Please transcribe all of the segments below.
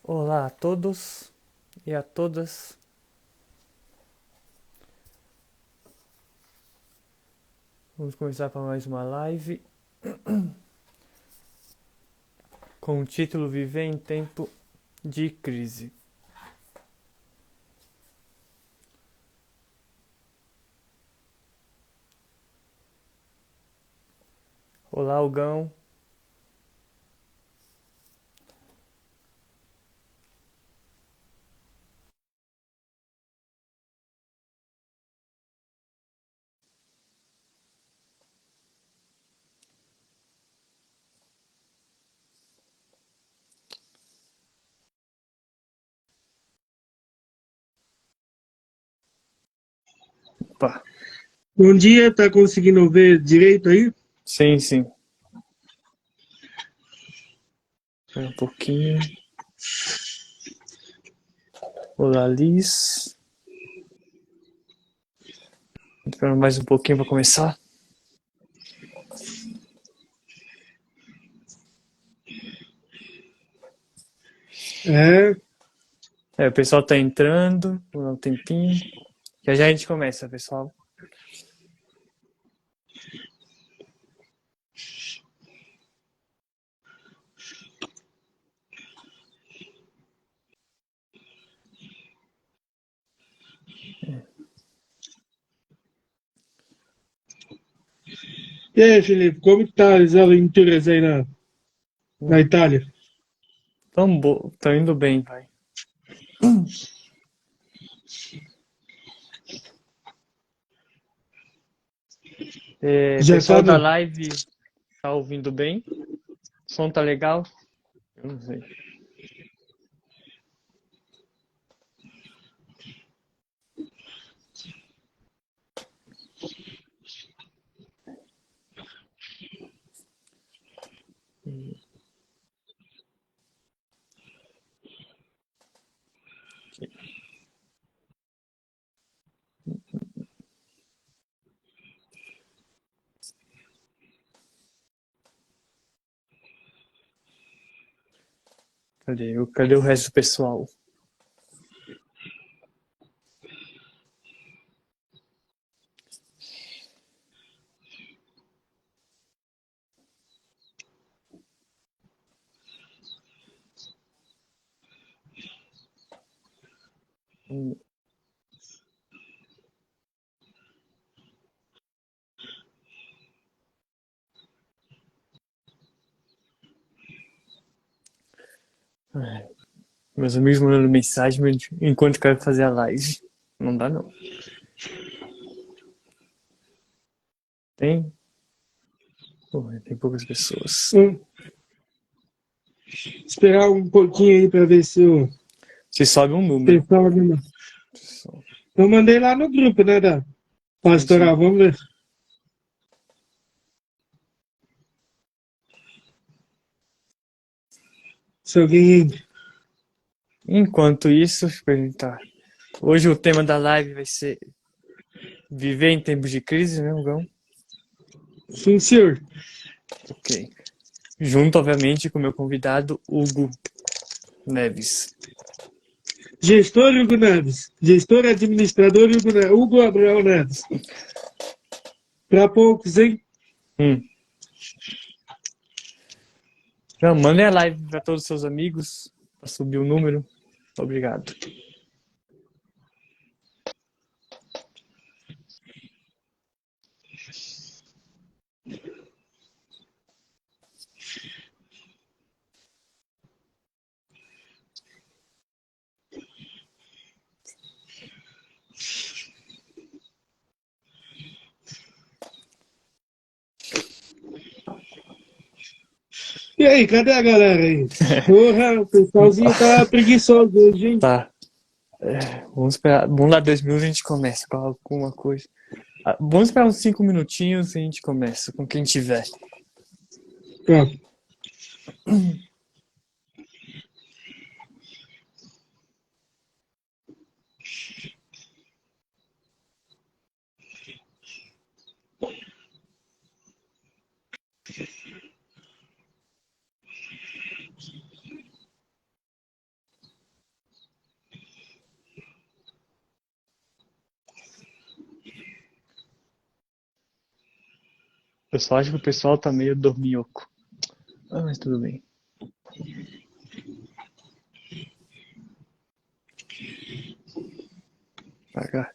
Olá a todos e a todas. Vamos começar para mais uma live com o título Viver em Tempo de Crise. Olá, Hugão. Opa. Bom dia, tá conseguindo ver direito aí? Sim, sim. Espera um pouquinho. Olá, Liz. Espera mais um pouquinho para começar. É, O pessoal tá entrando. Vou dar um tempinho. Já já a gente começa, pessoal. e aí, Felipe, como que tá as aventuras aí na Itália? Tão indo bem, pai. Já tá Pessoal da no... live, tá ouvindo bem? O som tá legal? Eu não sei. Cadê o resto do pessoal? Meus amigos mandando mensagem enquanto quero fazer a live. Não dá, não. Tem? Pô, tem poucas pessoas. Hum, esperar um pouquinho aí pra ver se o Se sobe um número. pessoal anima. Só. Eu mandei lá no grupo, né, da Sim, sim. pastoral, vamos ver se alguém entra. Enquanto isso, deixa eu perguntar. Hoje o tema da live vai ser Viver em tempos de crise, né, Gão? Sim, senhor. Ok. Junto, obviamente, com o meu convidado, Hugo Neves. Gestor Hugo Neves. Gestor administrador Hugo Abraão Neves. Pra poucos, hein? Hum. Já mandem a live para todos os seus amigos, para subir o número. Obrigado. E aí, cadê a galera aí? Porra, o pessoalzinho tá preguiçoso hoje, hein? Tá. Vamos esperar. Vamos lá, 2 minutos a gente começa com alguma coisa. Vamos esperar uns 5 minutinhos e a gente começa com quem tiver. Tá. Eu só acho que o pessoal tá meio dorminhoco. Ah, mas tudo bem. Pra cá.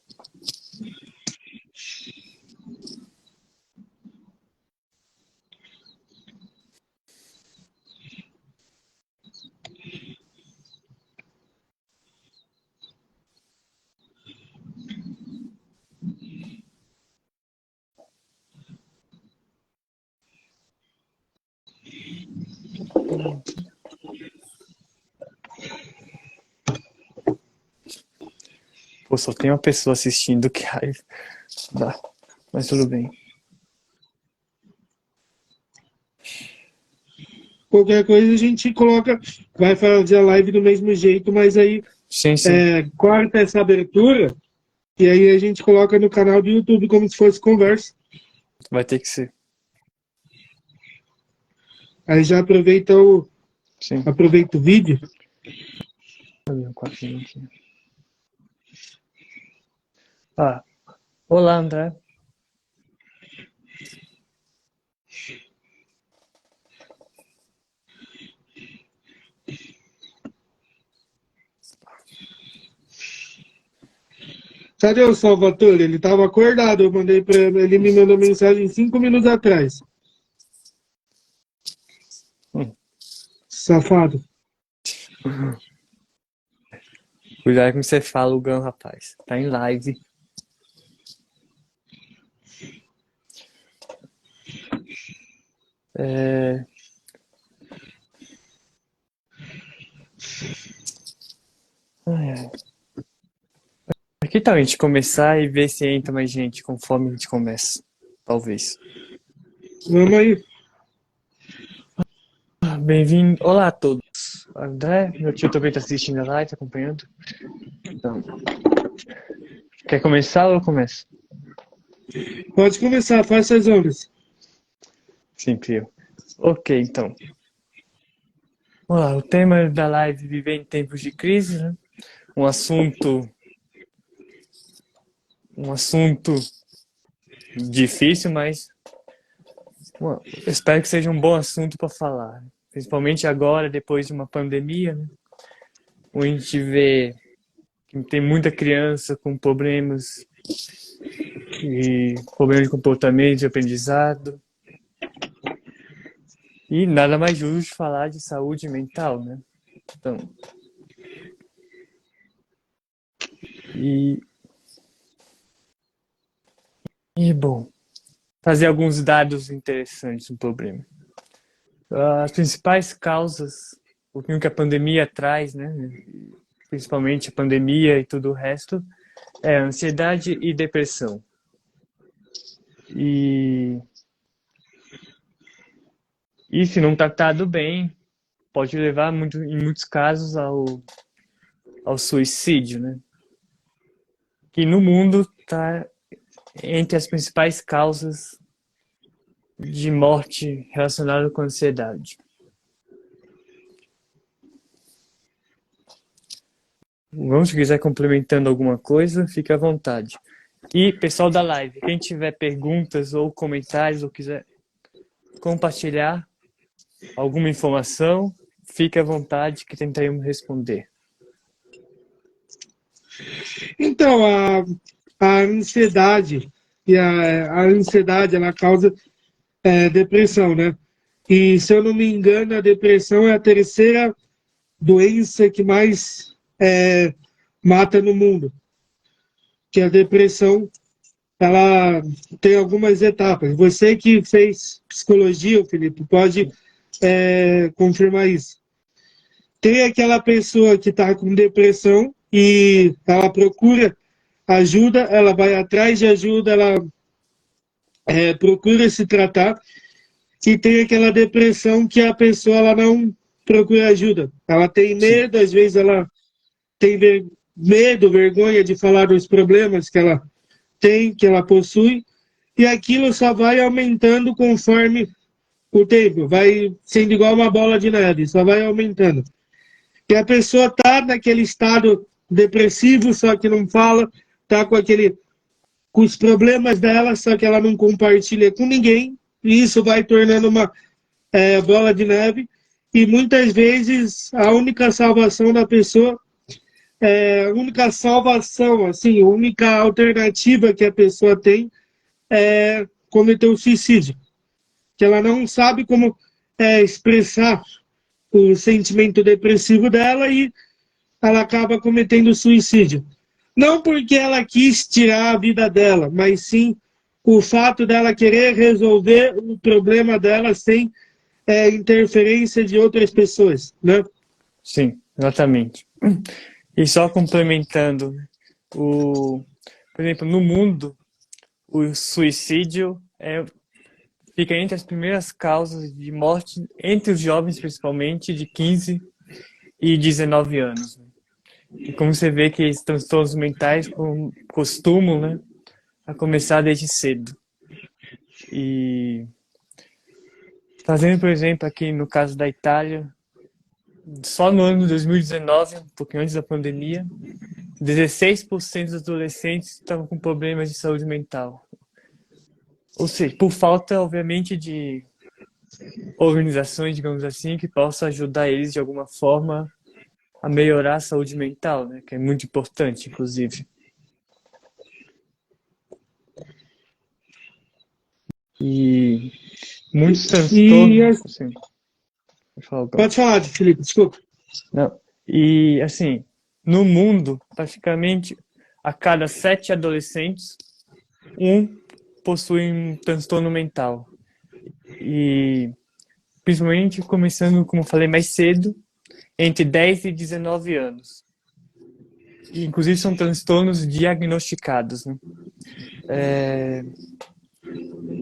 Pô, só tem uma pessoa assistindo, que raiva. Dá. Mas tudo bem. Qualquer coisa a gente coloca, vai fazer a live do mesmo jeito, mas aí Sim, sim. corta essa abertura e aí a gente coloca no canal do YouTube como se fosse conversa. Vai ter que ser. Aí já aproveita Sim. o vídeo. Ah, olá, André. Cadê o Salvatore? Ele estava acordado, eu mandei para ele, ele me mandou mensagem 5 minutos atrás. Safado. Cuidado com que você fala o Gão, rapaz. Tá em live. Que tal a gente começar e ver se entra mais gente conforme a gente começa? Talvez. Vamos aí. Bem-vindo. Olá a todos. André, meu tio também tá assistindo a live, tá acompanhando. Então, quer começar ou eu começo? Pode começar, faz suas honras. Sempre eu. Ok, então. Vamos lá, o tema da live é viver em tempos de crise, né? Um assunto difícil, mas eu espero que seja um bom assunto para falar. Principalmente agora, depois de uma pandemia, né? Onde a gente vê que tem muita criança com problemas de comportamento, de aprendizado. E nada mais justo falar de saúde mental, né? Então, bom, trazer alguns dados interessantes do problema. As principais causas, o que a pandemia traz, né? Principalmente a pandemia e tudo o resto, é ansiedade e depressão. E se não tratado bem, pode levar em muitos casos ao suicídio, né? Que no mundo está entre as principais causas de morte relacionada com ansiedade. Vamos, se quiser complementando alguma coisa, fique à vontade. E, pessoal da live, quem tiver perguntas ou comentários ou quiser compartilhar alguma informação, fique à vontade que tentaremos responder. Então, a ansiedade, a ansiedade, ela causa depressão, né? E, se eu não me engano, a depressão é a terceira doença que mais mata no mundo. Que a depressão, ela tem algumas etapas. Você que fez psicologia, Felipe, pode confirmar isso. Tem aquela pessoa que está com depressão e ela procura ajuda, ela vai atrás de ajuda, ela procura se tratar. E tem aquela depressão que a pessoa ela não procura ajuda. Ela tem medo, às vezes ela tem medo, vergonha de falar dos problemas que ela tem, que ela possui, e aquilo só vai aumentando conforme o tempo, vai sendo igual uma bola de neve, só vai aumentando. E a pessoa está naquele estado depressivo, só que não fala, está com os problemas dela, só que ela não compartilha com ninguém, e isso vai tornando uma bola de neve, e muitas vezes a única salvação da pessoa, a única salvação, assim, a única alternativa que a pessoa tem é cometer o suicídio, que ela não sabe como expressar o sentimento depressivo dela e ela acaba cometendo suicídio. Não porque ela quis tirar a vida dela, mas sim o fato dela querer resolver o problema dela sem interferência de outras pessoas, né? Sim, exatamente. E só complementando, por exemplo, no mundo, o suicídio fica entre as primeiras causas de morte entre os jovens, principalmente, de 15 e 19 anos. E como você vê que esses transtornos mentais costumam, né, a começar desde cedo. E fazendo, por exemplo, aqui no caso da Itália, só no ano de 2019, um pouquinho antes da pandemia, 16% dos adolescentes estavam com problemas de saúde mental. Ou seja, por falta, obviamente, de organizações, digamos assim, que possam ajudar eles de alguma forma a melhorar a saúde mental, né? Que é muito importante, inclusive. E muitos E transtornos, assim, pode falar, Felipe, desculpa. não. E assim, no mundo, praticamente a cada 7 adolescentes, um possui um transtorno mental. E principalmente começando, como eu falei mais cedo, entre 10 e 19 anos. E, inclusive são transtornos diagnosticados, né?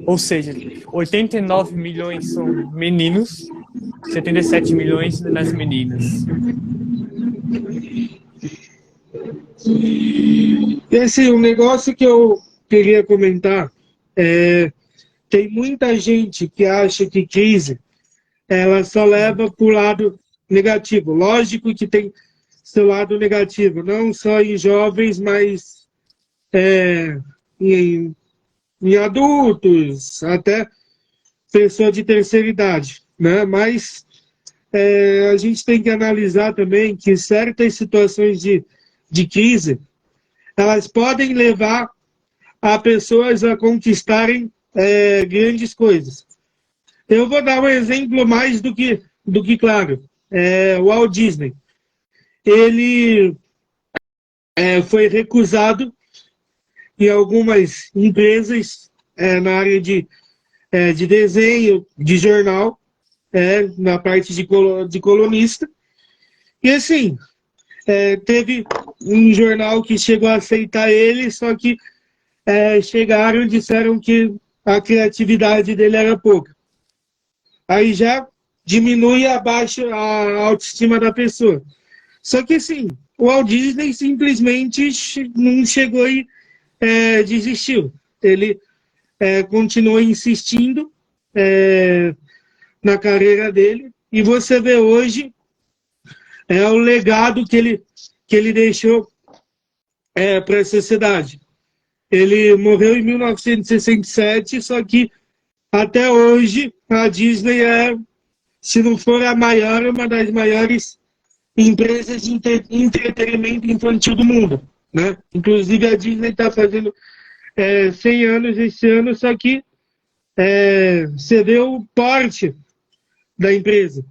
Ou seja, 89 milhões são meninos, 77 milhões nas meninas. Esse um negócio que eu queria comentar tem muita gente que acha que crise ela só leva para o lado negativo. Lógico que tem seu lado negativo, não só em jovens, mas em, em adultos, até pessoa de terceira idade, né? Mas a gente tem que analisar também que certas situações de crise elas podem levar a pessoas a conquistarem grandes coisas. Eu vou dar um exemplo mais do que claro. O Walt Disney. Ele foi recusado em algumas empresas na área de desenho, de jornal, na parte de colunista. E assim, teve um jornal que chegou a aceitar ele, só que chegaram e disseram que a criatividade dele era pouca. Aí já diminui a autoestima da pessoa. Só que assim, o Walt Disney simplesmente não chegou e desistiu. Ele continuou insistindo na carreira dele, e você vê hoje o legado que ele deixou para a sociedade. Ele morreu em 1967, só que até hoje a Disney se não for a maior, uma das maiores empresas de entretenimento infantil do mundo, né? Inclusive a Disney está fazendo 100 anos esse ano, só que você vê o porte da empresa.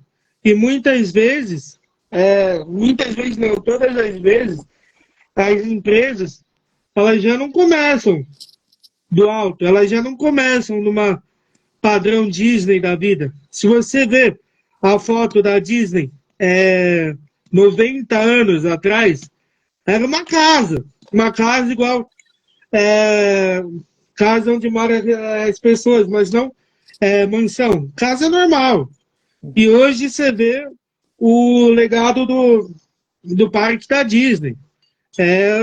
E muitas vezes não, todas as vezes, as empresas elas já não começam do alto, elas já não começam numa padrão Disney da vida. Se você vê a foto da Disney 90 anos atrás, era uma casa igual casa onde moram as pessoas, mas não mansão, casa normal. E hoje você vê o legado do parque da Disney. É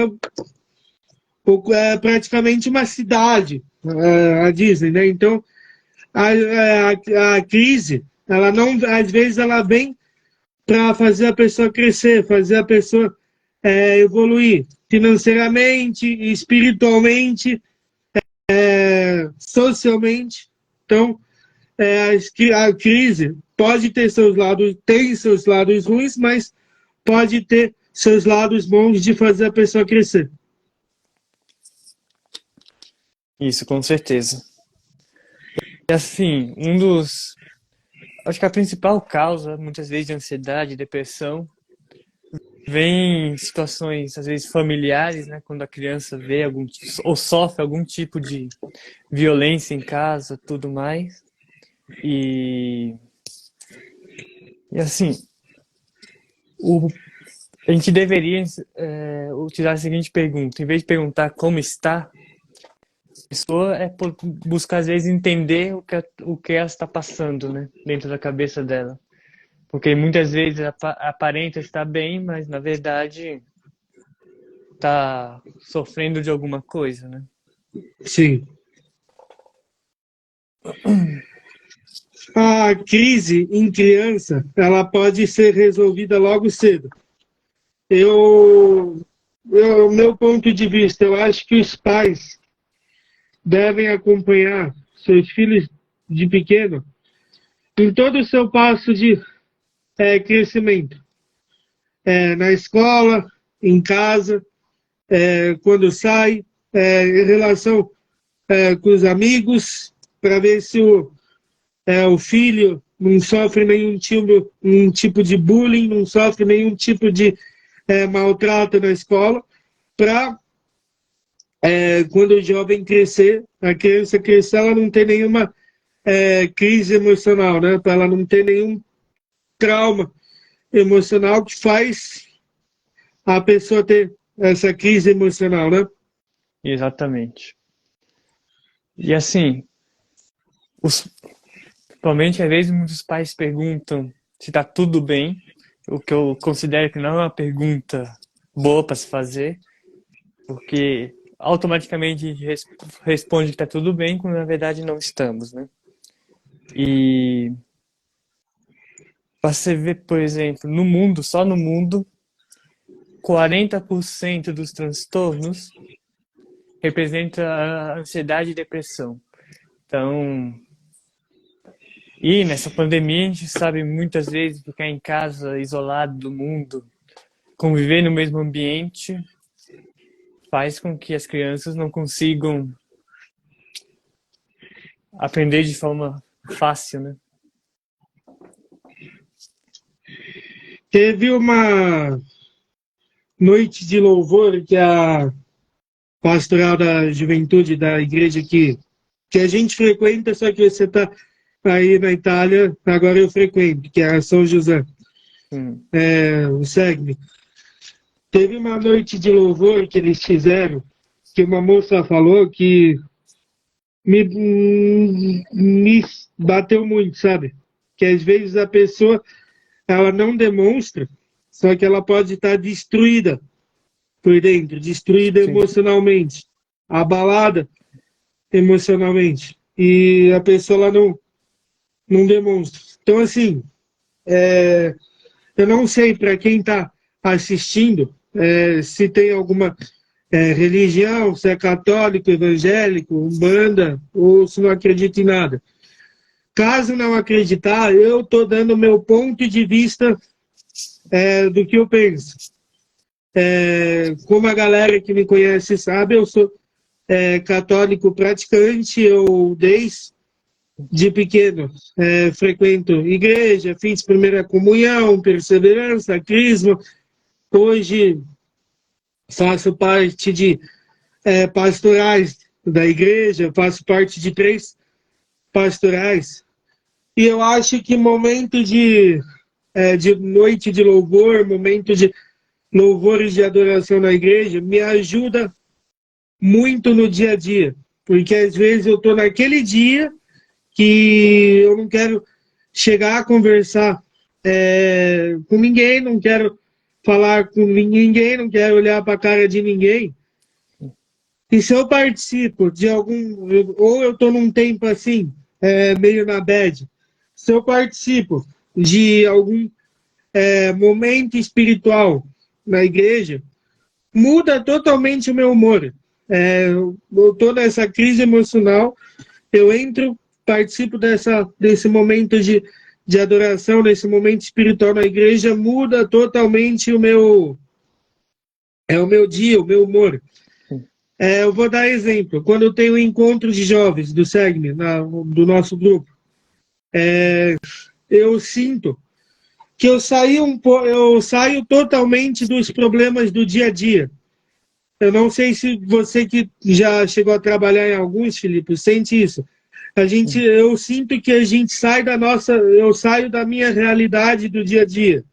praticamente uma cidade, a Disney, né? Então, a crise, ela não, às vezes, ela vem para fazer a pessoa crescer, fazer a pessoa evoluir financeiramente, espiritualmente, socialmente. Então, a crise pode ter seus lados, tem seus lados ruins, mas pode ter seus lados bons de fazer a pessoa crescer. Isso, com certeza. E assim, acho que a principal causa, muitas vezes, de ansiedade e depressão, vem em situações, às vezes, familiares, né? Quando a criança vê ou sofre algum tipo de violência em casa, tudo mais. E assim, a gente deveria utilizar a seguinte pergunta. Em vez de perguntar como está, a pessoa buscar, às vezes, entender o que ela está passando, né? Dentro da cabeça dela. Porque muitas vezes aparenta estar bem, mas na verdade está sofrendo de alguma coisa, né? Sim. A crise em criança, ela pode ser resolvida logo cedo. Meu ponto de vista, eu acho que os pais devem acompanhar seus filhos de pequeno em todo o seu passo de crescimento. Na escola, em casa, quando sai, em relação com os amigos, para ver se o filho não sofre nenhum tipo de bullying, não sofre nenhum tipo de maltrato na escola, para quando o jovem crescer, a criança crescer, ela não ter nenhuma crise emocional, né? Para ela não ter nenhum trauma emocional que faz a pessoa ter essa crise emocional, né? Exatamente. E assim, principalmente às vezes muitos pais perguntam se está tudo bem, o que eu considero que não é uma pergunta boa para se fazer, porque automaticamente a gente responde que está tudo bem, quando na verdade não estamos, né? E você ver, por exemplo, no mundo, só no mundo, 40% dos transtornos representa a ansiedade e depressão. Então, e nessa pandemia a gente sabe muitas vezes ficar em casa, isolado do mundo, conviver no mesmo ambiente, faz com que as crianças não consigam aprender de forma fácil, né? Teve uma noite de louvor que a pastoral da juventude da igreja que a gente frequenta, só que você está aí na Itália, agora eu frequento, que é a São José, o SEGME. Teve uma noite de louvor que eles fizeram, que uma moça falou que me bateu muito, sabe? Que às vezes a pessoa, ela não demonstra, só que ela pode estar destruída por dentro, destruída Sim. emocionalmente, abalada emocionalmente. E a pessoa ela não demonstra. Então, assim, eu não sei para quem está assistindo se tem alguma religião, se é católico, evangélico, umbanda, ou se não acredita em nada. Caso não acreditar, eu estou dando o meu ponto de vista do que eu penso. Como a galera que me conhece sabe, eu sou católico praticante, eu desde pequeno frequento igreja, fiz primeira comunhão, perseverança, crisma. Hoje faço parte de pastorais da igreja, faço parte de 3 pastorais. E eu acho que momento de noite de louvor, momento de louvores de adoração na igreja, me ajuda muito no dia a dia. Porque às vezes eu estou naquele dia que eu não quero chegar a conversar com ninguém, não quero falar com ninguém, não quero olhar para a cara de ninguém. E se eu participo de algum... Ou eu estou num tempo assim, meio na bad. Se eu participo de algum momento espiritual na igreja, muda totalmente o meu humor. Eu estou nessa crise emocional, eu entro participo desse momento de adoração, desse momento espiritual na igreja, muda totalmente o meu dia, o meu humor. Eu vou dar exemplo. Quando eu tenho um encontro de jovens do SEGME, do nosso grupo, eu sinto que eu saio totalmente dos problemas do dia a dia. Eu não sei se você que já chegou a trabalhar em alguns, Felipe, sente isso. Eu sinto que a gente eu saio da minha realidade do dia a dia.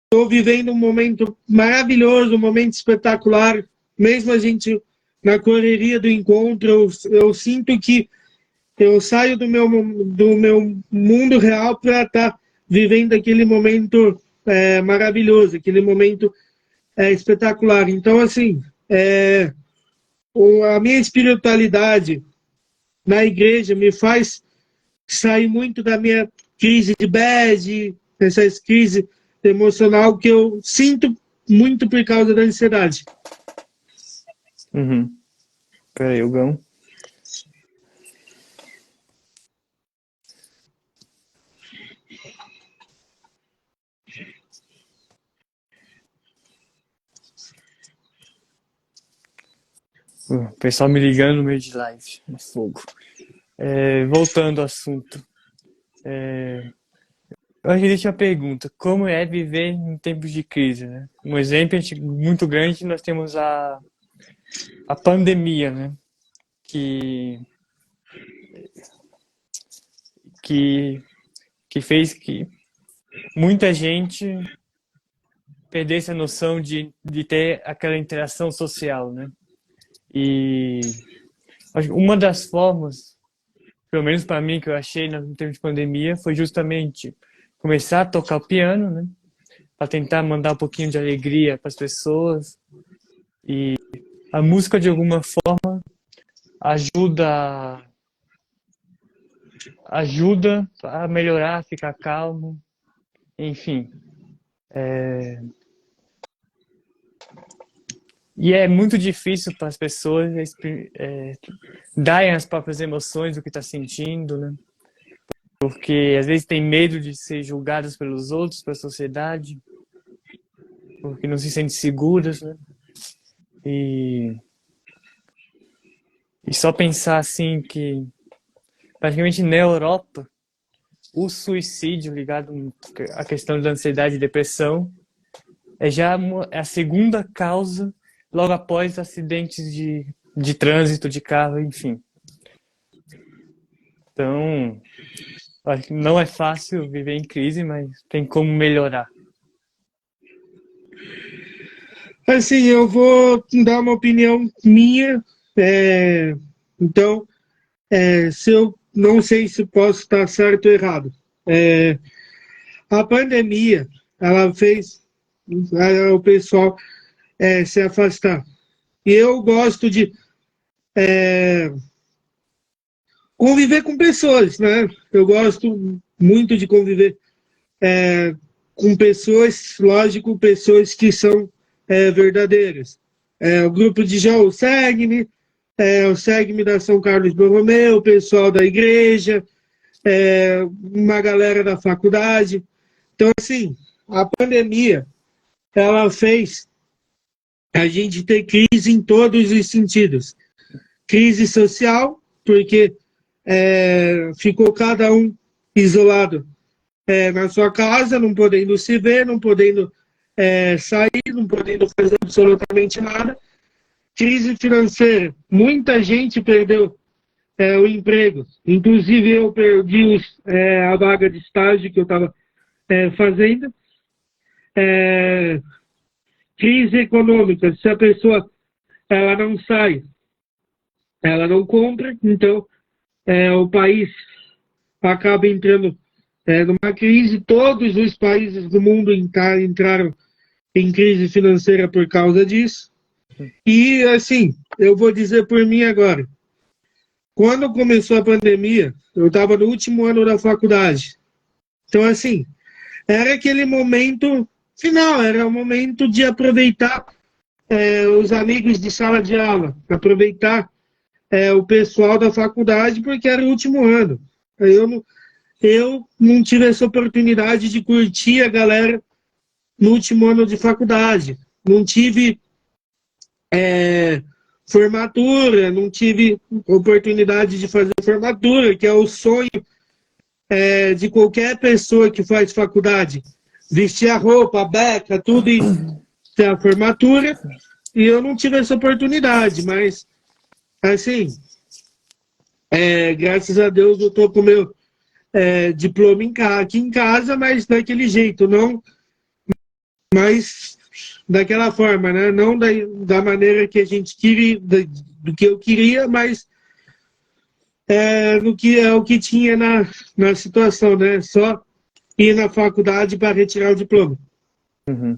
Estou vivendo um momento maravilhoso, um momento espetacular, mesmo a gente na correria do encontro, eu sinto que eu saio do meu mundo real para estar vivendo aquele momento maravilhoso, aquele momento espetacular. Então, assim, a minha espiritualidade na igreja me faz sair muito da minha crise de bad, essas crises emocional que eu sinto muito por causa da ansiedade. Uhum. Peraí, Gão. O pessoal me ligando no meio de live. É fogo. Voltando ao assunto. Eu acredito a pergunta, como é viver em tempos de crise, né? Um exemplo muito grande, nós temos a pandemia, né? Que fez que muita gente perdesse a noção de ter aquela interação social, né? E uma das formas, pelo menos para mim, que eu achei no tempo de pandemia, foi justamente começar a tocar o piano, né? Para tentar mandar um pouquinho de alegria para as pessoas. E a música, de alguma forma, ajuda a melhorar, a ficar calmo, enfim. E é muito difícil para as pessoas darem as próprias emoções do que está sentindo, né? Porque às vezes tem medo de ser julgadas pelos outros, pela sociedade, porque não se sentem seguras, né? E só pensar assim que praticamente na Europa o suicídio ligado à questão da ansiedade e depressão é a segunda causa logo após acidentes de trânsito, de carro, enfim. Então, acho que não é fácil viver em crise, mas tem como melhorar. Assim, eu vou dar uma opinião minha. Então, se eu não sei se posso estar certo ou errado. A pandemia, ela fez o pessoal se afastar. E eu gosto de conviver com pessoas, né? Eu gosto muito de conviver com pessoas, lógico, pessoas que são verdadeiras. O grupo de João segue-me, o segue-me da São Carlos Borromeu, o pessoal da igreja, uma galera da faculdade. Então, assim, a pandemia, ela fez a gente ter crise em todos os sentidos. Crise social, porque ficou cada um isolado na sua casa, não podendo se ver, não podendo sair, não podendo fazer absolutamente nada. Crise financeira, muita gente perdeu o emprego, inclusive eu perdi a vaga de estágio que eu estava fazendo. Crise econômica, se a pessoa ela não sai, ela não compra, então o país acaba entrando numa crise. Todos os países do mundo entraram em crise financeira por causa disso. E, assim, eu vou dizer por mim agora. Quando começou a pandemia, eu estava no último ano da faculdade. Então, assim, era aquele momento final, era o momento de aproveitar os amigos de sala de aula, aproveitar o pessoal da faculdade porque era o último ano. Eu não tive essa oportunidade de curtir a galera no último ano de faculdade. Não tive formatura, não tive oportunidade de fazer formatura, que é o sonho de qualquer pessoa que faz faculdade. Vestir a roupa, a beca, tudo e ter a formatura. E eu não tive essa oportunidade, mas, assim, graças a Deus eu estou com o meu diploma aqui em casa, mas daquele jeito, não, mas daquela forma, né? Não da maneira que a gente queria, do que eu queria, mas no que é o que tinha na situação, né? Só ir na faculdade para retirar o diploma. Uhum.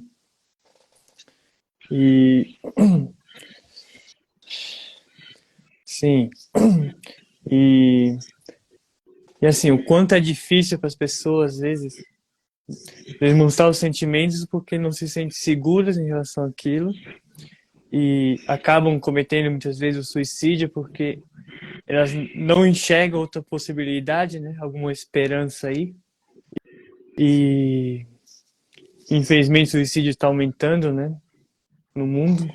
E sim. E assim, o quanto é difícil para as pessoas, às vezes, demonstrar os sentimentos porque não se sentem seguras em relação àquilo e acabam cometendo muitas vezes o suicídio porque elas não enxergam outra possibilidade, né? Alguma esperança aí. E infelizmente o suicídio está aumentando, né? No mundo.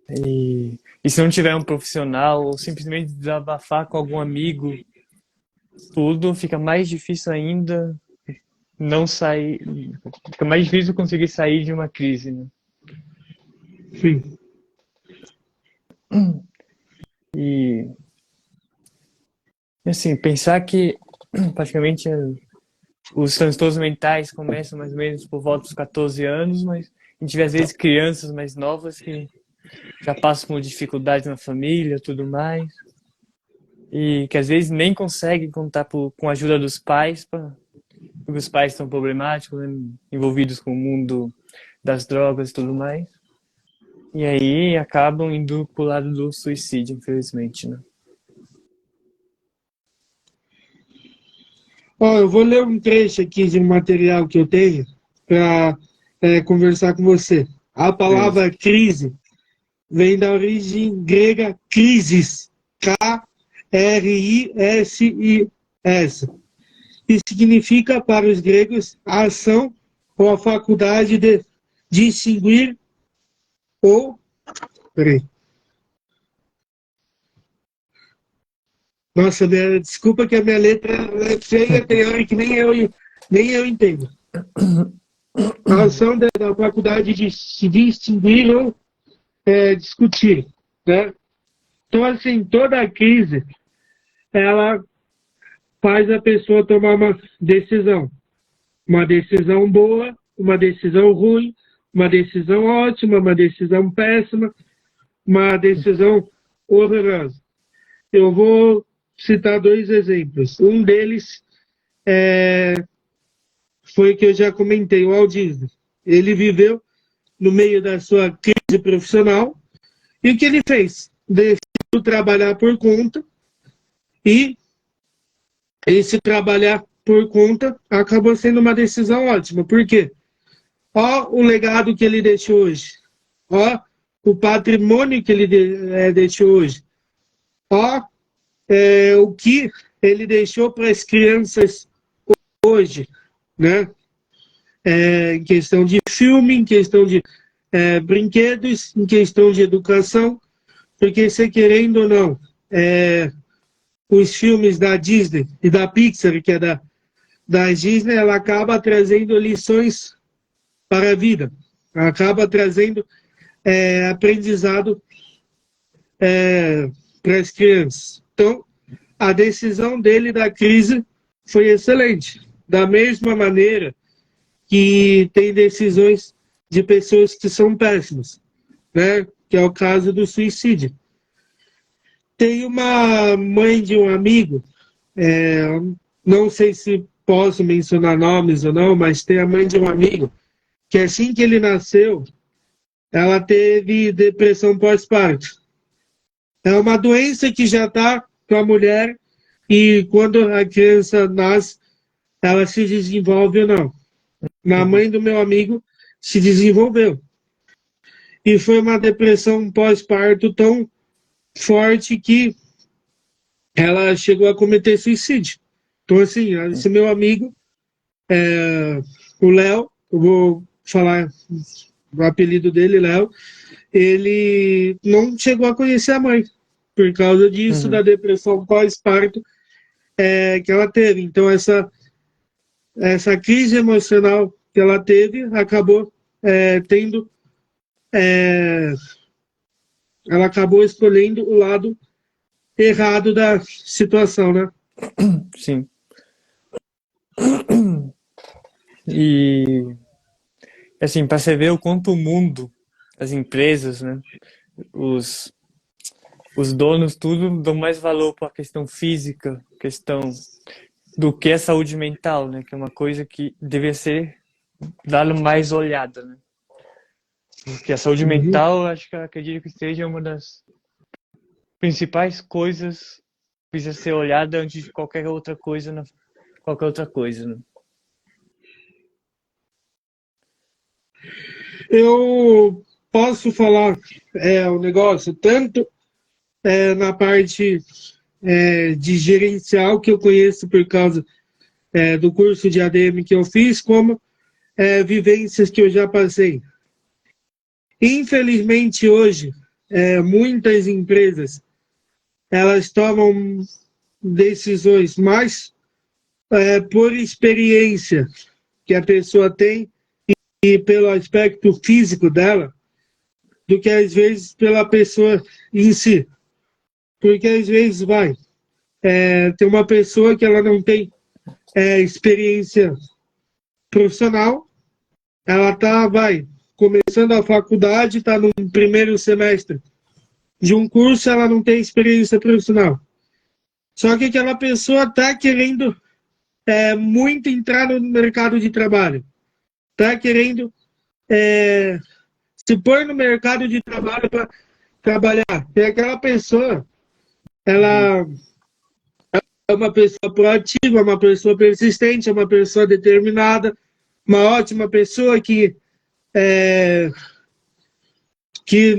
E se não tiver um profissional ou simplesmente desabafar com algum amigo, tudo fica mais difícil ainda não sair, fica mais difícil conseguir sair de uma crise, né? Sim. E assim, pensar que praticamente os transtornos mentais começam mais ou menos por volta dos 14 anos, mas a gente vê às vezes crianças mais novas que já passam por dificuldades na família, tudo mais, e que às vezes nem conseguem contar com a ajuda dos pais, porque os pais são problemáticos, né, envolvidos com o mundo das drogas e tudo mais. E aí acabam indo pro lado do suicídio, infelizmente, né? Eu vou ler um trecho aqui de um material que eu tenho para conversar com você. A palavra crise vem da origem grega crisis, K-R-I-S-I-S, e significa para os gregos a ação ou a faculdade de distinguir ou... Peraí. Nossa, desculpa que a minha letra é feia, tem hora que nem eu entendo. A ação da faculdade de se distinguir ou discutir, né? Então, assim, toda a crise, ela faz a pessoa tomar uma decisão boa, uma decisão ruim, uma decisão ótima, uma decisão péssima, uma decisão horrorosa. Eu vou citar 2 exemplos. Um deles foi que eu já comentei, o Walt Disney. Ele viveu no meio da sua crise profissional e o que ele fez? Decidiu trabalhar por conta e esse trabalhar por conta acabou sendo uma decisão ótima. Por quê? Ó o legado que ele deixou hoje. Ó o patrimônio que ele deixou hoje. Ó o que ele deixou para as crianças hoje, né? Em questão de filme, em questão de brinquedos, em questão de educação, porque se querendo ou não, os filmes da Disney e da Pixar, que é da Disney, ela acaba trazendo lições para a vida, ela acaba trazendo aprendizado para as crianças. Então, a decisão dele da crise foi excelente. Da mesma maneira que tem decisões de pessoas que são péssimas, né? Que é o caso do suicídio. Tem uma mãe de um amigo, não sei se posso mencionar nomes ou não, mas tem a mãe de um amigo que assim que ele nasceu, ela teve depressão pós-parto. É uma doença que já está com a mulher e quando a criança nasce, ela se desenvolve ou não. Na mãe do meu amigo, se desenvolveu. E foi uma depressão pós-parto tão forte que ela chegou a cometer suicídio. Então, assim, esse meu amigo, o Léo, eu vou falar o apelido dele, Léo, ele não chegou a conhecer a mãe, por causa disso, da Uhum. depressão pós-parto que ela teve. Então, essa crise emocional que ela teve acabou tendo. Ela acabou escolhendo o lado errado da situação, né? Sim. E assim, para você ver o quanto o mundo, as empresas, né, os, os donos, tudo dão mais valor para a questão física, questão do que a saúde mental, né, que é uma coisa que deveria ser dado mais olhada, né? Porque a saúde Uhum. mental, acho que eu acredito que seja uma das principais coisas que precisa ser olhada antes de qualquer outra coisa, qualquer outra coisa, né? Eu posso falar o negócio tanto na parte de gerencial que eu conheço por causa do curso de ADM que eu fiz, como vivências que eu já passei. Infelizmente, hoje, muitas empresas elas tomam decisões mais por experiência que a pessoa tem e pelo aspecto físico dela, do que às vezes pela pessoa em si. Porque às vezes tem uma pessoa que ela não tem experiência profissional, ela começando a faculdade, está no primeiro semestre de um curso, ela não tem experiência profissional. Só que aquela pessoa está querendo muito entrar no mercado de trabalho, está querendo se pôr no mercado de trabalho para trabalhar. E aquela pessoa, Uhum. ela é uma pessoa proativa, uma pessoa persistente, é uma pessoa determinada, uma ótima pessoa que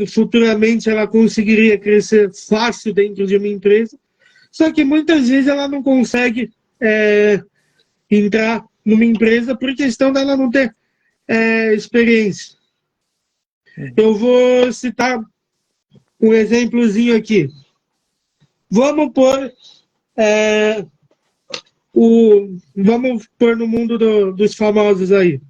futuramente ela conseguiria crescer fácil dentro de uma empresa, só que muitas vezes ela não consegue entrar numa empresa por questão dela não ter experiência. Uhum. Eu vou citar um exemplozinho aqui. Vamos pôr vamos pôr no mundo dos famosos aí.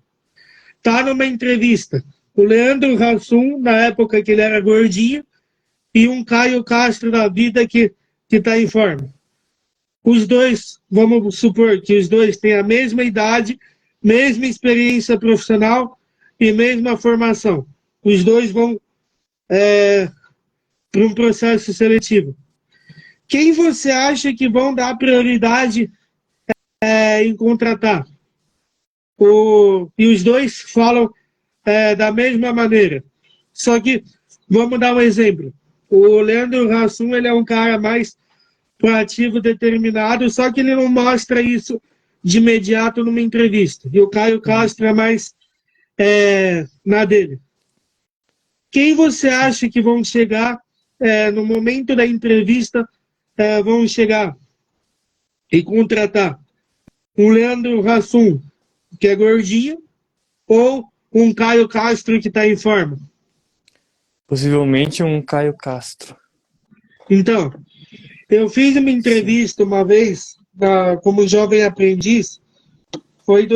Tá numa entrevista o Leandro Hassum, na época que ele era gordinho, e um Caio Castro da vida que está em forma. Os dois, vamos supor que os dois têm a mesma idade, mesma experiência profissional e mesma formação. Os dois vão para um processo seletivo. Quem você acha que vão dar prioridade em contratar? E os dois falam da mesma maneira. Só que, vamos dar um exemplo. O Leandro Hassum, ele é um cara mais proativo, determinado, só que ele não mostra isso de imediato numa entrevista. E o Caio Uhum. Castro é mais na dele. Quem você acha que vão chegar no momento da entrevista, vão chegar e contratar? Um Leandro Hassum, que é gordinho, ou um Caio Castro que está em forma? Possivelmente um Caio Castro. Então, eu fiz uma Sim. entrevista uma vez, como jovem aprendiz, foi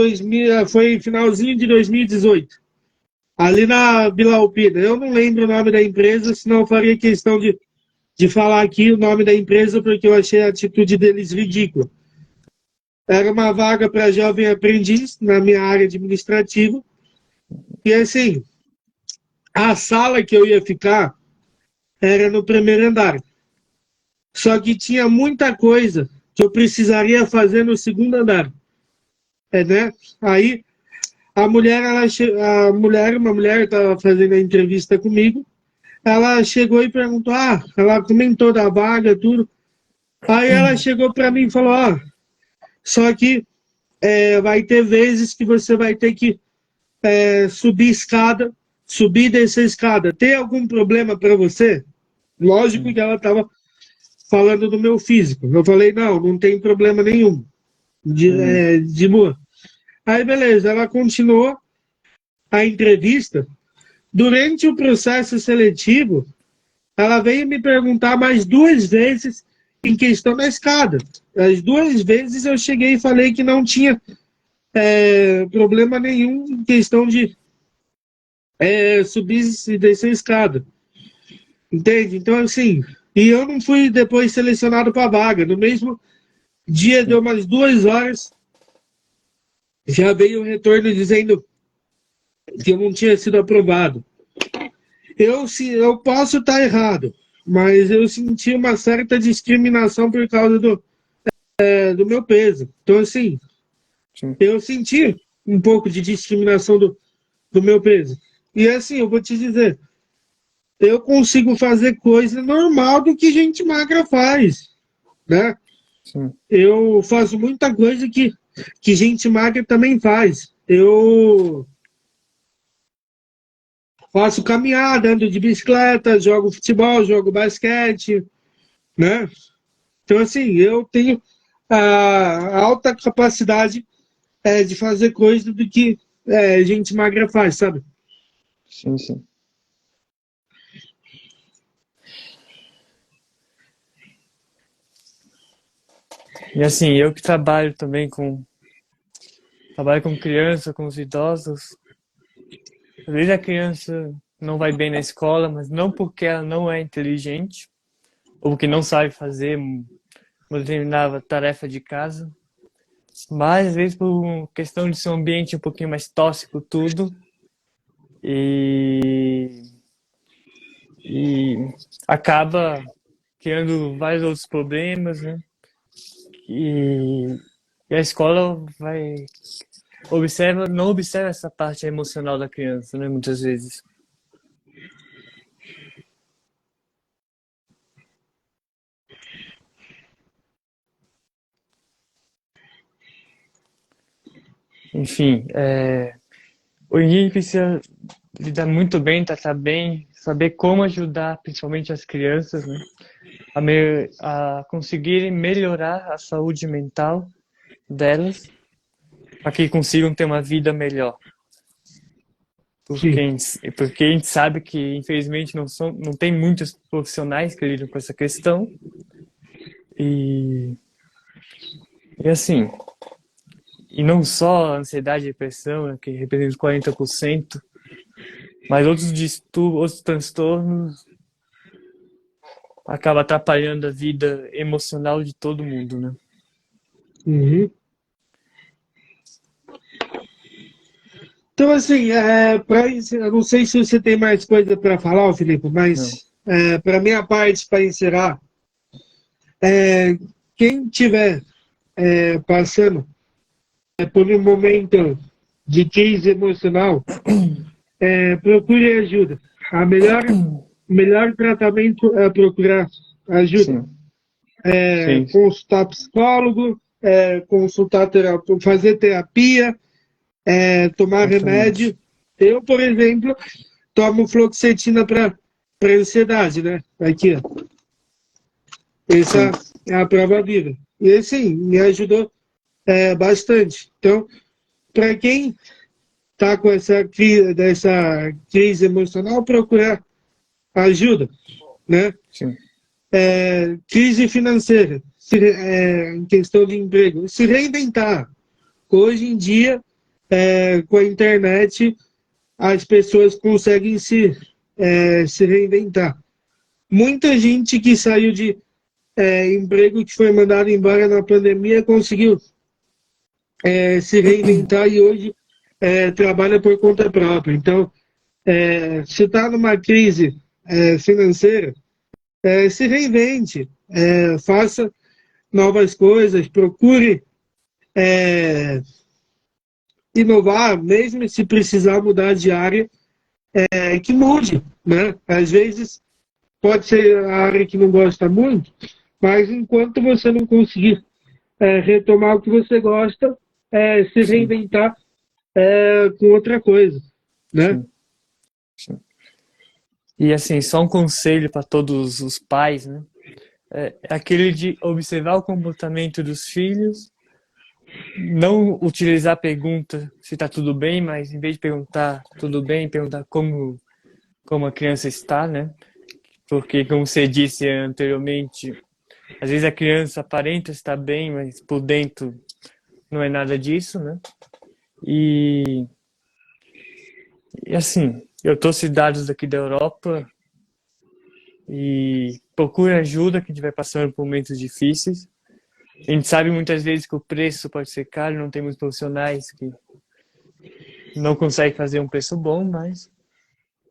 finalzinho de 2018, ali na Vila Alpina. Eu não lembro o nome da empresa, senão eu faria questão de falar aqui o nome da empresa, porque eu achei a atitude deles ridícula. Era uma vaga para jovem aprendiz na minha área administrativa, e assim, a sala que eu ia ficar era no primeiro andar. Só que tinha muita coisa que eu precisaria fazer no segundo andar. Né? Aí uma mulher estava fazendo a entrevista comigo, ela chegou e perguntou, ela comentou da vaga, tudo. Aí ela chegou para mim e falou, só que vai ter vezes que você vai ter que subir escada, subir e descer escada. Tem algum problema para você? Lógico que ela estava falando do meu físico. Eu falei, não tem problema nenhum. De boa. Aí, beleza, ela continuou a entrevista. Durante o processo seletivo, ela veio me perguntar mais 2 vezes em questão da escada. As 2 vezes eu cheguei e falei que não tinha problema nenhum em questão de subir e descer a escada. Entende? Então, assim, e eu não fui depois selecionado para a vaga. No mesmo dia, deu umas 2 horas, já veio o retorno dizendo que eu não tinha sido aprovado. Eu posso estar errado, mas eu senti uma certa discriminação por causa do meu peso. Então, assim, sim, eu senti um pouco de discriminação do meu peso. E, assim, eu vou te dizer, eu consigo fazer coisa normal do que gente magra faz, né? sim, Eu faço muita coisa que gente magra também faz. Eu faço caminhada, ando de bicicleta, jogo futebol, jogo basquete, né? Então, assim, eu tenho a alta capacidade de fazer coisa do que gente magra faz, sabe? sim, sim. E assim, eu que trabalho com criança, com os idosos, às vezes a criança não vai bem na escola, mas não porque ela não é inteligente, ou porque não sabe fazer uma determinada tarefa de casa, mas às vezes por questão de ser um ambiente um pouquinho mais tóxico tudo, e, e acaba criando vários outros problemas, né? E, e a escola não observa essa parte emocional da criança, né? Muitas vezes. Enfim, hoje em dia a gente precisa lidar muito bem, tratar bem, saber como ajudar, principalmente as crianças, né? A conseguirem melhorar a saúde mental delas, para que consigam ter uma vida melhor. Sim. Porque a gente sabe que, infelizmente, não tem muitos profissionais que lidam com essa questão. E, e assim, e não só a ansiedade e depressão, né, que representa 40%, mas outros distúrbios, outros transtornos acabam atrapalhando a vida emocional de todo mundo, né? Uhum. Então, assim, eu não sei se você tem mais coisa para falar, Felipe, Não. mas para minha parte, para encerrar, é, quem tiver passando por um momento de crise emocional, procure ajuda. O melhor tratamento é procurar ajuda. Sim, sim, Consultar psicólogo, fazer terapia, tomar exatamente. remédio. Eu, por exemplo, tomo fluoxetina para ansiedade, né? Aqui, ó. Sim, Essa é a prova viva. E assim, me ajudou bastante. Então, para quem está com dessa crise emocional, procurar ajuda, né? sim, Crise financeira, em questão de emprego, se reinventar. Hoje em dia, com a internet, as pessoas conseguem se reinventar. Muita gente que saiu de emprego que foi mandado embora na pandemia conseguiu se reinventar e hoje trabalha por conta própria. Então, se está numa crise financeira, se reinvente, faça novas coisas, procure inovar, mesmo se precisar mudar de área, que mude, né? Às vezes pode ser a área que não gosta muito, mas enquanto você não conseguir retomar o que você gosta, se sim, reinventar com outra coisa, né? sim, sim. E assim, só um conselho para todos os pais, né? É aquele de observar o comportamento dos filhos, não utilizar a pergunta se está tudo bem, mas em vez de perguntar tudo bem, perguntar como a criança está, né? Porque, como você disse anteriormente, às vezes a criança aparenta estar bem, mas por dentro não é nada disso, né? E, e assim, eu trouxe dados daqui da Europa e procure ajuda que estiver passando por momentos difíceis. A gente sabe muitas vezes que o preço pode ser caro, não temos profissionais que não conseguem fazer um preço bom, mas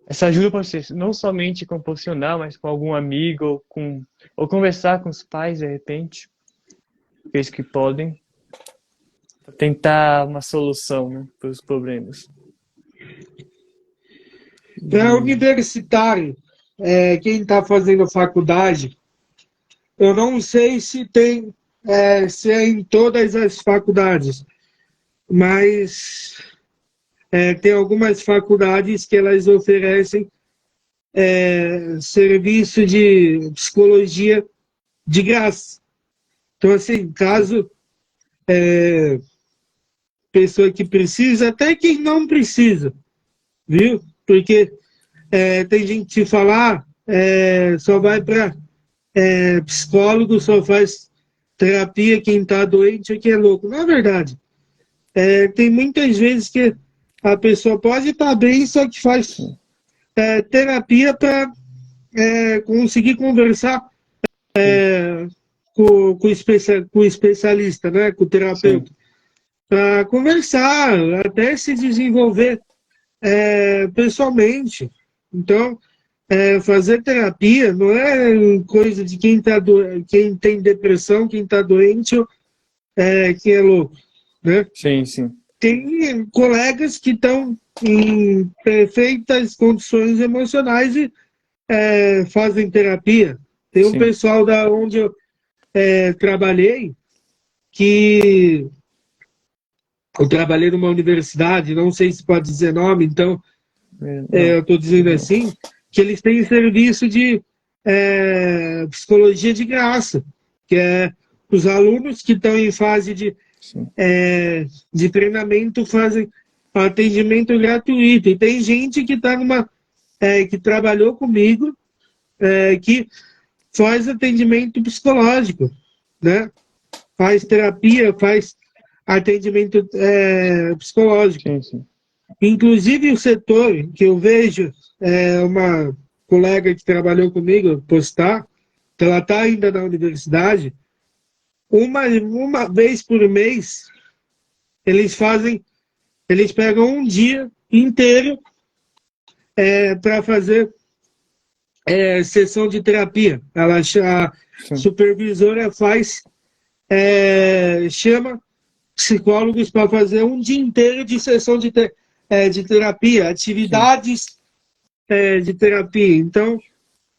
essa ajuda pode ser não somente com o profissional, mas com algum amigo ou conversar com os pais de repente, aqueles que podem, para tentar uma solução, né, para os problemas. Para universitário, quem está fazendo faculdade, eu não sei se tem, se é em todas as faculdades, mas tem algumas faculdades que elas oferecem serviço de psicologia de graça. Então, assim, caso pessoa que precisa, até quem não precisa, viu? Porque tem gente que fala, só vai para psicólogo, só faz terapia quem está doente ou quem é louco. Não é verdade. Tem muitas vezes que a pessoa pode estar bem, só que faz terapia para conseguir conversar com o especialista, né, com o terapeuta, para conversar, até se desenvolver pessoalmente. Então, fazer terapia não é coisa de quem tem depressão, quem está doente ou quem é louco, né? Sim, sim. Tem colegas que estão em perfeitas condições emocionais e fazem terapia. Tem um Sim. pessoal da onde eu trabalhei que eu trabalhei numa universidade, não sei se pode dizer nome, então Não. eu estou dizendo assim, que eles têm serviço de psicologia de graça, que é os alunos que estão em fase Sim. de treinamento fazem atendimento gratuito. E tem gente que está que trabalhou comigo, que faz atendimento psicológico, né? Faz terapia, faz atendimento psicológico. Sim, sim. Inclusive o setor que eu vejo, uma colega que trabalhou comigo postar, que ela está ainda na universidade, uma vez por mês, eles pegam um dia inteiro para fazer sessão de terapia. A Sim. supervisora chama psicólogos para fazer um dia inteiro de sessão de terapia, atividades de terapia. Então,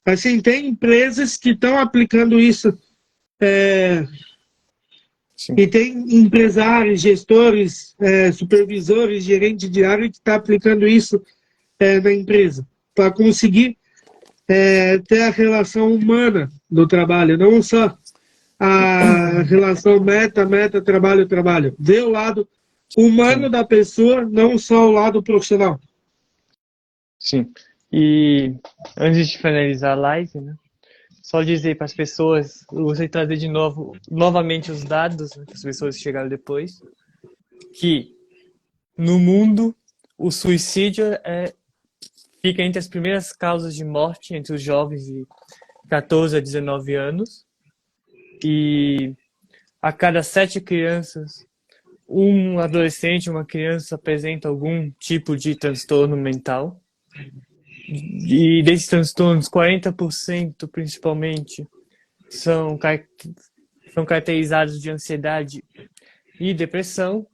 assim, tem empresas que estão aplicando isso Sim. e tem empresários, gestores, supervisores, gerentes de área que estão aplicando isso na empresa para conseguir ter a relação humana do trabalho, não só a relação meta, trabalho. Ver o lado humano Sim. da pessoa, não só o lado profissional. Sim. E antes de finalizar a live, né? Só dizer para as pessoas, eu gostaria de trazer de novamente os dados, né, para as pessoas que chegaram depois, que no mundo o suicídio fica entre as primeiras causas de morte entre os jovens de 14 a 19 anos. E a cada 7 crianças, um adolescente, uma criança apresenta algum tipo de transtorno mental. E desses transtornos, 40% principalmente são caracterizados de ansiedade e depressão.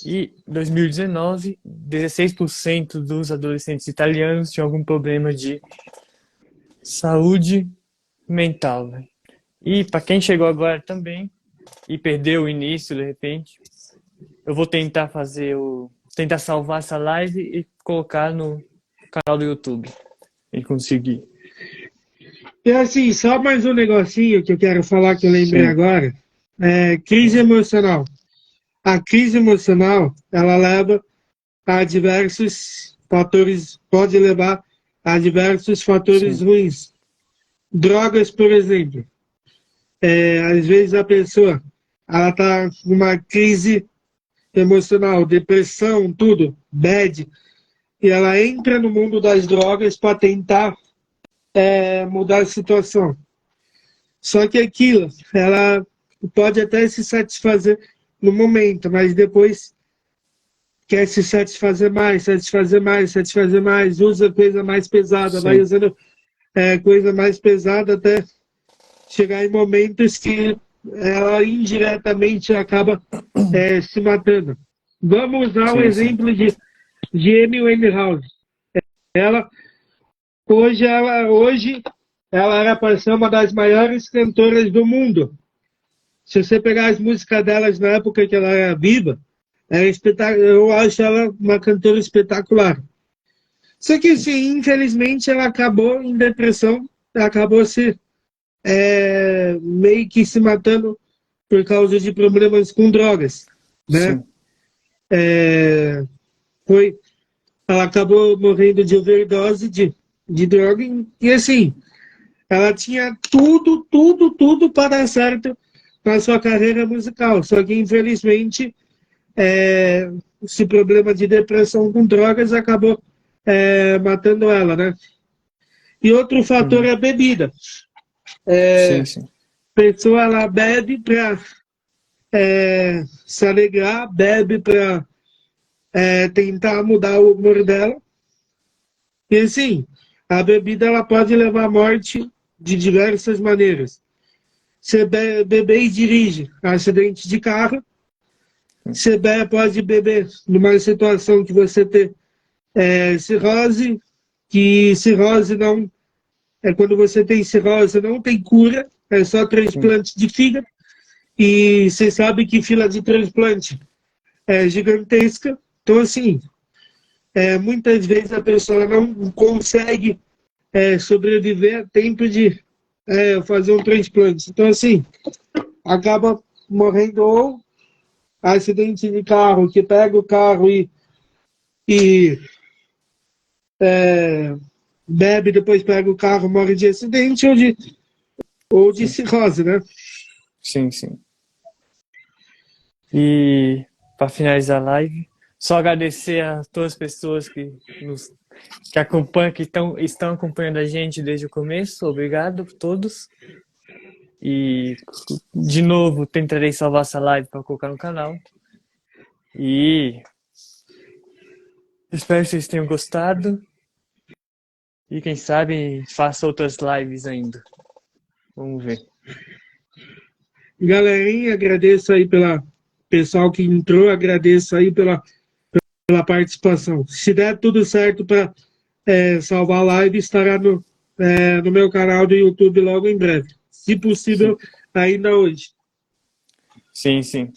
E em 2019, 16% dos adolescentes italianos tinham algum problema de saúde mental, né? E para quem chegou agora também e perdeu o início de repente, eu vou tentar tentar salvar essa live e colocar no canal do YouTube. e conseguir. E assim, só mais um negocinho que eu quero falar que eu lembrei Sim. agora. Crise emocional. A crise emocional, ela leva a diversos fatores, pode levar a diversos fatores Sim. ruins. Drogas, por exemplo. Às vezes a pessoa, ela está numa crise emocional, depressão, tudo, bad, e ela entra no mundo das drogas para tentar mudar a situação. Só que aquilo, ela pode até se satisfazer no momento, mas depois quer se satisfazer mais, satisfazer mais, satisfazer mais, usa coisa mais pesada, vai Sim. usando coisa mais pesada até chegar em momentos que ela indiretamente acaba se matando. Vamos usar o Sim, sim. exemplo de Amy Winehouse. Ela hoje ela era para ser uma das maiores cantoras do mundo. Se você pegar as músicas delas na época que ela era viva, eu acho ela uma cantora espetacular. Só que, assim, infelizmente, ela acabou em depressão, acabou meio que se matando por causa de problemas com drogas, né? Sim. Ela acabou morrendo de overdose de droga e, assim, ela tinha tudo, tudo, tudo para dar certo na sua carreira musical. Só que, infelizmente, esse problema de depressão com drogas acabou matando ela, né? E outro fator Uhum. é a bebida. Sim, sim. A pessoa ela bebe para se alegrar, bebe para tentar mudar o humor dela. E assim, a bebida ela pode levar à morte de diversas maneiras. Você beber e dirige, acidente de carro. Você pode beber numa situação que você tem cirrose, que cirrose não quando você tem cirrose não tem cura, é só Sim. transplante de fígado. E você sabe que fila de transplante é gigantesca. Então, assim, muitas vezes a pessoa não consegue sobreviver a tempo de fazer um transplante. Então, assim, acaba morrendo ou acidente de carro, que pega o carro e bebe, depois pega o carro, morre de acidente, ou de Sim. cirrose, né? Sim, sim. E para finalizar a live, só agradecer a todas as pessoas que acompanham, estão acompanhando a gente desde o começo. Obrigado a todos. E de novo tentarei salvar essa live para colocar no canal. E espero que vocês tenham gostado. E quem sabe faça outras lives ainda. Vamos ver. Galerinha, agradeço aí pela pessoal que entrou, agradeço aí pela participação. Se der tudo certo para salvar a live, estará no meu canal do YouTube logo em breve. Se Sim, possível, ainda hoje. sim, sim.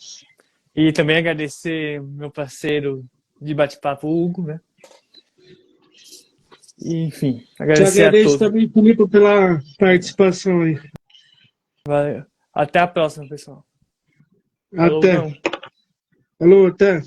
E também agradecer meu parceiro de bate-papo, Hugo, né? E, enfim, Te agradecer a agradeço todos. também, Filipe, pela participação aí. Valeu. Até a próxima, pessoal. Falou, Até. não. Falou, até.